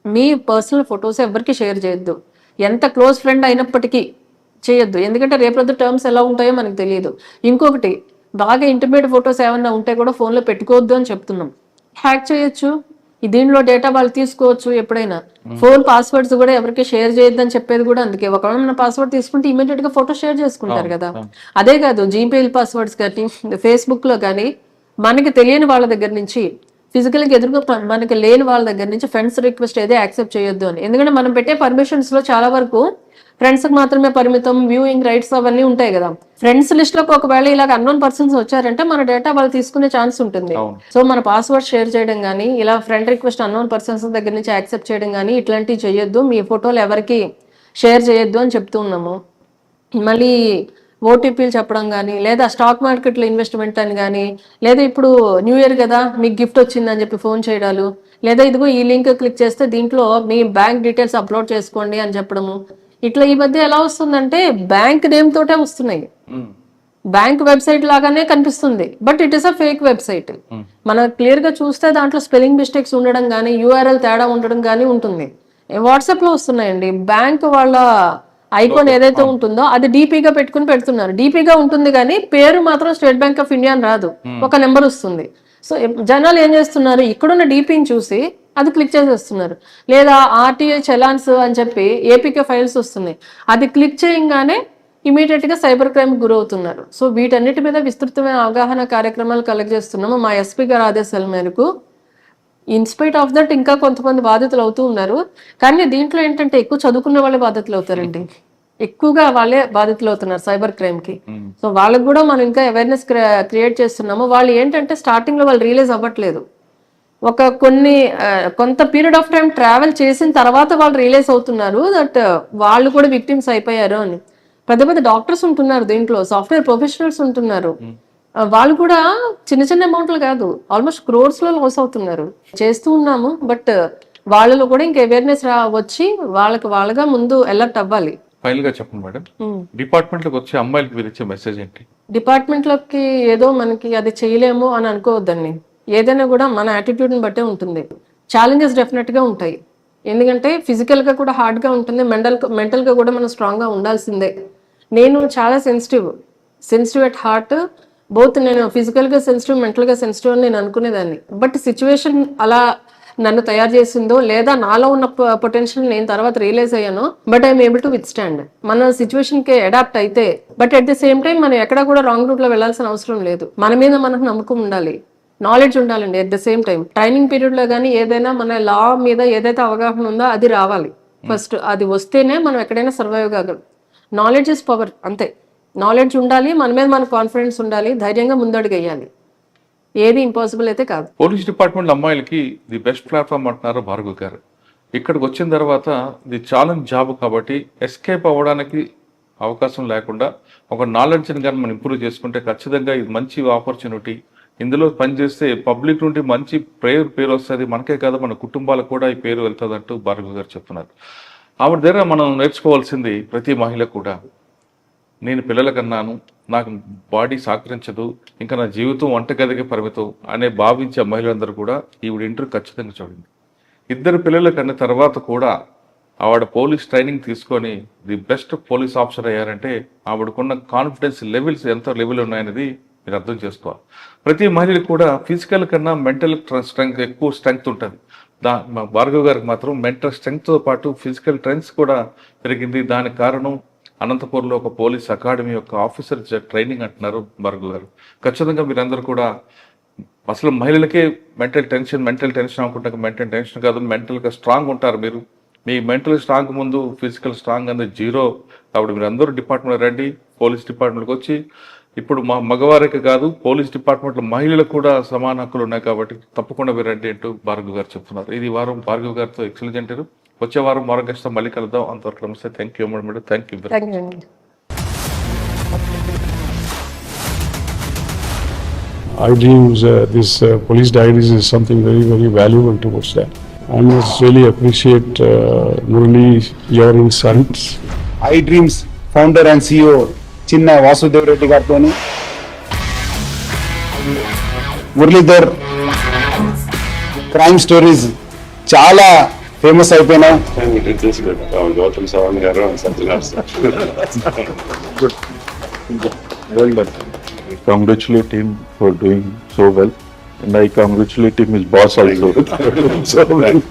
మీ పర్సనల్ ఫొటోస్ ఎవరికి షేర్ చేయొద్దు, ఎంత క్లోజ్ ఫ్రెండ్ అయినప్పటికీ చేయొద్దు. ఎందుకంటే రేపొద్దు టర్మ్స్ ఎలా ఉంటాయో మనకు తెలియదు. ఇంకొకటి, బాగా ఇంటిమేట్ ఫొటోస్ ఏమన్నా ఉంటే కూడా ఫోన్లో పెట్టుకోవద్దు అని చెప్తున్నాం. హ్యాక్ చేయొచ్చు, దీనిలో డేటా వాళ్ళు తీసుకోవచ్చు. ఎప్పుడైనా ఫోన్ పాస్వర్డ్స్ కూడా ఎవరికి షేర్ చేయొద్దని చెప్పేది కూడా అందుకే. ఒకవేళ మన పాస్వర్డ్ తీసుకుంటే ఇమీడియట్ గా ఫోటో షేర్ చేసుకుంటారు కదా. అదే కాదు, జీమెయిల్ పాస్వర్డ్స్ కానీ ఫేస్బుక్ లో కానీ మనకి తెలియని వాళ్ళ దగ్గర నుంచి, ఫిజికల్ గా ఎదురుగా మనకి లేని వాళ్ళ దగ్గర నుంచి ఫ్రెండ్స్ రిక్వెస్ట్ ఏదే యాక్సెప్ట్ చేయొద్దు అని. ఎందుకంటే మనం పెట్టే పర్మిషన్స్ లో చాలా వరకు ఫ్రెండ్స్ కి మాత్రమే పరిమితం, వ్యూయింగ్ రైట్స్ అవన్నీ ఉంటాయి కదా. ఫ్రెండ్స్ లిస్ట్ లోకి ఒకవేళ ఇలాగ అన్నోన్ పర్సన్స్ వచ్చారంటే మన డేటా వాళ్ళు తీసుకునే ఛాన్స్ ఉంటుంది. సో మన పాస్వర్డ్ షేర్ చేయడం కానీ, ఇలా ఫ్రెండ్ రిక్వెస్ట్ అన్నోన్ పర్సన్స్ దగ్గర నుంచి యాక్సెప్ట్ చేయడం కానీ ఇట్లాంటివి చేయొద్దు, మీ ఫోటోలు ఎవరికి షేర్ చేయొద్దు అని చెప్తూ ఉన్నాము. మళ్ళీ ఓటీపీలు చెప్పడం కానీ, లేదా స్టాక్ మార్కెట్లో ఇన్వెస్ట్మెంట్ అని కానీ, లేదా ఇప్పుడు న్యూ ఇయర్ కదా మీకు గిఫ్ట్ వచ్చిందని చెప్పి ఫోన్ చేయడాలు, లేదా ఇదిగో ఈ లింక్ క్లిక్ చేస్తే దీంట్లో మీ బ్యాంక్ డీటెయిల్స్ అప్లోడ్ చేసుకోండి అని చెప్పడము. ఇట్లా ఈ మధ్య ఎలా వస్తుందంటే బ్యాంక్ నేమ్ తోటే వస్తున్నాయి. బ్యాంక్ వెబ్సైట్ లాగానే కనిపిస్తుంది, but it is a fake website. మనం క్లియర్ గా చూస్తే దాంట్లో స్పెల్లింగ్ మిస్టేక్స్ ఉండడం కానీ యూఆర్ఎల్ తేడా ఉండడం కానీ ఉంటుంది. వాట్సాప్ లో వస్తున్నాయండి, బ్యాంక్ వాళ్ళ ఐకాన్ ఏదైతే ఉంటుందో అది డీపీగా పెట్టుకుని పెడుతున్నారు. డీపీగా ఉంటుంది కానీ పేరు మాత్రం స్టేట్ బ్యాంక్ ఆఫ్ ఇండియా అని రాదు, ఒక నెంబర్ వస్తుంది. సో జనాలు ఏం చేస్తున్నారు, ఇక్కడున్న డీపీని చూసి అది క్లిక్ చేసేస్తున్నారు. లేదా ఆర్టీఐ చలాన్స్ అని చెప్పి ఏపీకే ఫైల్స్ వస్తున్నాయి, అది క్లిక్ చేయగానే ఇమీడియట్ గా సైబర్ క్రైమ్ గురవుతున్నారు. సో వీటన్నిటి మీద విస్తృతమైన అవగాహన కార్యక్రమాలు కలెక్ట్ చేస్తున్నాము మా ఎస్పీ గారి ఆదేశాల మేరకు. ఇన్స్పైట్ ఆఫ్ దట్ ఇంకా కొంతమంది బాధితులు అవుతూ ఉన్నారు, కానీ దీంట్లో ఏంటంటే ఎక్కువ చదువుకున్న వాళ్ళే బాధితులు అవుతారండి, ఎక్కువగా వాళ్ళే బాధితులు అవుతున్నారు సైబర్ క్రైమ్ కి. సో వాళ్ళకి కూడా మనం ఇంకా అవేర్నెస్ క్రియేట్ చేస్తున్నాము. వాళ్ళు ఏంటంటే స్టార్టింగ్ లో వాళ్ళు రియలైజ్ అవ్వట్లేదు, ఒక కొంత పీరియడ్ ఆఫ్ టైం ట్రావెల్ చేసిన తర్వాత వాళ్ళు రియలైజ్ అవుతున్నారు దట్ వాళ్ళు కూడా విక్టిమ్స్ అయిపోయారు అని. పెద్ద పెద్ద డాక్టర్స్ ఉంటున్నారు దీంట్లో, సాఫ్ట్వేర్ ప్రొఫెషనల్స్ ఉంటున్నారు, వాళ్ళు కూడా చిన్న చిన్న అమౌంట్లు కాదు, ఆల్మోస్ట్ క్రోర్స్ లో లాస్ అవుతున్నారు. చేస్తూ ఉన్నాము, బట్ వాళ్ళలో కూడా ఇంకా అవేర్నెస్ వచ్చి వాళ్ళగా ముందు అలర్ట్ అవ్వాలి. ఫైనల్ గా చెప్పండి మేడం, డిపార్ట్మెంట్ లోకి వచ్చే అమ్మాయిలకి మీరు ఇచ్చే మెసేజ్ ఏంటి? డిపార్ట్మెంట్ లోకి ఏదో మనకి అది చేయలేము అని అనుకోవద్దండి, ఏదైనా కూడా మన యాటిట్యూడ్ని బట్టే ఉంటుంది. ఛాలెంజెస్ డెఫినెట్ గా ఉంటాయి, ఎందుకంటే ఫిజికల్ గా కూడా హార్డ్ గా ఉంటుంది, మెంటల్ గా కూడా మనం స్ట్రాంగ్ గా ఉండాల్సిందే. నేను చాలా సెన్సిటివ్ ఎట్ హార్ట్, బోత్ నేను ఫిజికల్ గా సెన్సిటివ్, మెంటల్ గా సెన్సిటివ్ అని నేను అనుకునేదాన్ని. బట్ సిచ్యువేషన్ అలా నన్ను తయారు చేసిందో, లేదా నాలో ఉన్న పొటెన్షియల్ నేను తర్వాత రియలైజ్ అయ్యానో, but I'm able to withstand. మన సిచ్యువేషన్ కి అడాప్ట్ అయితే, but at the same time మనం ఎక్కడా కూడా రాంగ్ రూట్ లో వెళ్లాల్సిన అవసరం లేదు. మన మీద మనకు నమ్మకం ఉండాలి, నాలెడ్జ్ ఉండాలండి. At the same time training period లో కానీ ఏదైనా మన లా మీద ఏదైతే అవగాహన ఉందో అది రావాలి ఫస్ట్. అది వస్తేనే మనం ఎక్కడైనా సర్వైవ్ కాగలం. నాలెడ్జ్ ఇస్ పవర్, అంతే. నాలెడ్జ్ ఉండాలి, మన మీద మన కాన్ఫిడెన్స్ ఉండాలి, ధైర్యంగా ముందడుగు వేయాలి, ఏది ఇంపాసిబుల్ అయితే కాదు. పోలీస్ డిపార్ట్మెంట్ అమ్మాయిలకి ది బెస్ట్ ప్లాట్ఫామ్ అంటున్నారు భార్గవ్ గారు. ఇక్కడికి వచ్చిన తర్వాత ఇది ఛాలెంజ్ జాబ్ కాబట్టి ఎస్కేప్ అవ్వడానికి అవకాశం లేకుండా ఒక నాలెడ్జ్ని కానీ మనం ఇంప్రూవ్ చేసుకుంటే ఖచ్చితంగా ఇది మంచి ఆపర్చునిటీ. ఇందులో పనిచేస్తే పబ్లిక్ నుండి మంచి పేరు వస్తుంది, మనకే కాదు మన కుటుంబాలకు కూడా ఈ పేరు వెళ్తుంది అంటూ భార్గవ్ గారు చెప్తున్నారు. ఆవిడ దగ్గర మనం నేర్చుకోవాల్సింది, ప్రతి మహిళ కూడా నేను పిల్లల కన్నాను, నాకు బాడీ సహకరించదు, ఇంకా నా జీవితం వంటగదికి పరిమితం అనే భావించే మహిళలందరూ కూడా ఈవిడ ఇంటర్వ్యూ ఖచ్చితంగా చూడండి. 2 పిల్లల కన్నా తర్వాత కూడా ఆవిడ పోలీస్ ట్రైనింగ్ తీసుకొని ది బెస్ట్ పోలీస్ ఆఫీసర్ అయ్యారంటే ఆవిడకున్న కాన్ఫిడెన్స్ లెవెల్స్ ఎంత లెవెల్ ఉన్నాయనేది మీరు అర్థం చేసుకోవాలి. ప్రతి మహిళకి కూడా ఫిజికల్ కన్నా మెంటల్ స్ట్రెంగ్త్ ఎక్కువ స్ట్రెంగ్త్ ఉంటుంది. భార్గవ్ గారికి మాత్రం మెంటల్ స్ట్రెంగ్త్తో పాటు ఫిజికల్ స్ట్రెంగ్త్ కూడా పెరిగింది. దానికి కారణం అనంతపూర్లో ఒక పోలీస్ అకాడమీ యొక్క ఆఫీసర్ ట్రైనింగ్ అంటున్నారు భార్గవ్ గారు. ఖచ్చితంగా మీరందరూ కూడా అసలు మహిళలకే మెంటల్ టెన్షన్ అనుకుంటారు, మెంటల్ టెన్షన్ కాదు, మెంటల్గా స్ట్రాంగ్ ఉంటారు మీరు. మీ మెంటల్ స్ట్రాంగ్ ముందు ఫిజికల్ స్ట్రాంగ్ అనేది జీరో. కాబట్టి మీరు అందరూ డిపార్ట్మెంట్ రండి, పోలీస్ డిపార్ట్మెంట్కి వచ్చి. ఇప్పుడు మగవారికి కాదు, పోలీస్ డిపార్ట్మెంట్లో మహిళలకు కూడా సమాన హక్కులు ఉన్నాయి కాబట్టి తప్పకుండా మీరు రండి అంటూ భార్గవ్ గారు చెప్తున్నారు. ఇది వారం భార్గవ్ గారితో ఎక్సలెంట్ అంటారు. వచ్చే వారం మరో గెస్ట్తో మళ్ళీ కలుద్దాం. అంతవరకు నమస్తే. Thank you madam. Thank you. iDreams, this police diaries is something very, very valuable towards that. I must really appreciate Murali, your insights. iDreams founder and CEO చిన్న వాసుదేవ్ రెడ్డి గారితో మురళీధర్ క్రైమ్ స్టోరీస్ చాలా ఫేమస్ అయిపోయినాయి. గౌతమ్ సవాంగ్ గారు I congratulate him for doing so well, and I congratulate him, his boss also. So well.